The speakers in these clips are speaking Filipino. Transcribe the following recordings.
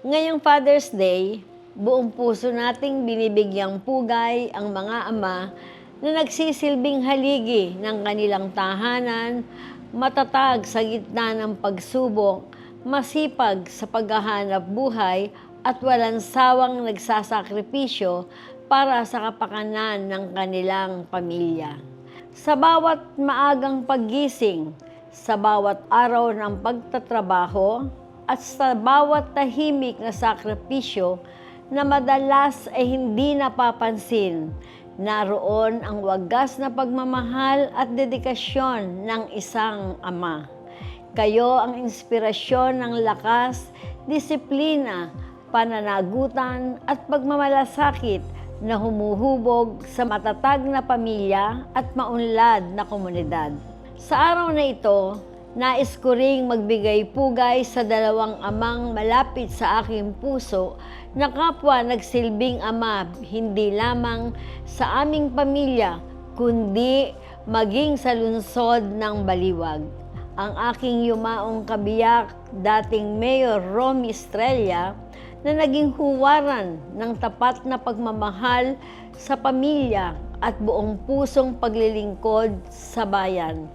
Ngayong Father's Day, buong puso nating binibigyang pugay ang mga ama na nagsisilbing haligi ng kanilang tahanan, matatag sa gitna ng pagsubok, masipag sa paghahanap buhay at walang sawang nagsasakripisyo para sa kapakanan ng kanilang pamilya. Sa bawat maagang paggising, sa bawat araw ng pagtatrabaho, at sa bawat tahimik na sakripisyo na madalas ay hindi napapansin, naroon ang wagas na pagmamahal at dedikasyon ng isang ama. Kayo ang inspirasyon ng lakas, disiplina, pananagutan at pagmamalasakit na humuhubog sa matatag na pamilya at maunlad na komunidad. Sa araw na ito, nais ko ring magbigay pugay sa dalawang amang malapit sa aking puso na kapwa nagsilbing ama hindi lamang sa aming pamilya, kundi maging sa lungsod ng Baliwag. Ang aking yumaong kabiyak, dating Mayor Romy Estrella, na naging huwaran ng tapat na pagmamahal sa pamilya at buong pusong paglilingkod sa bayan.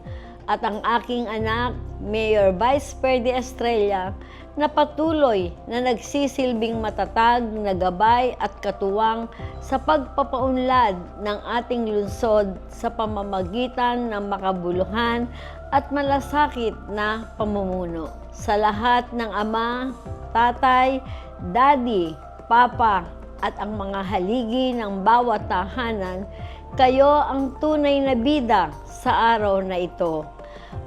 At ang aking anak, Mayor Vice Perdi Estrella, na patuloy na nagsisilbing matatag na gabay at katuwang sa pagpapaunlad ng ating lungsod sa pamamagitan ng makabuluhan at malasakit na pamumuno. Sa lahat ng ama, tatay, daddy, papa at ang mga haligi ng bawat tahanan, kayo ang tunay na bida sa araw na ito.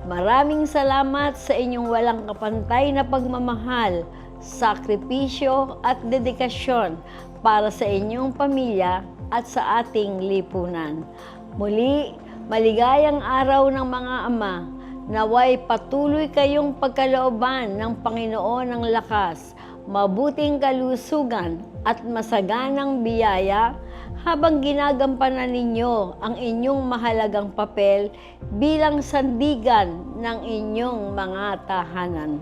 Maraming salamat sa inyong walang kapantay na pagmamahal, sakripisyo at dedikasyon para sa inyong pamilya at sa ating lipunan. Muli, maligayang araw ng mga ama. Naway patuloy kayong pagkalooban ng Panginoon ng lakas, mabuting kalusugan at masaganang biyaya habang ginagampanan ninyo ang inyong mahalagang papel bilang sandigan ng inyong mga tahanan.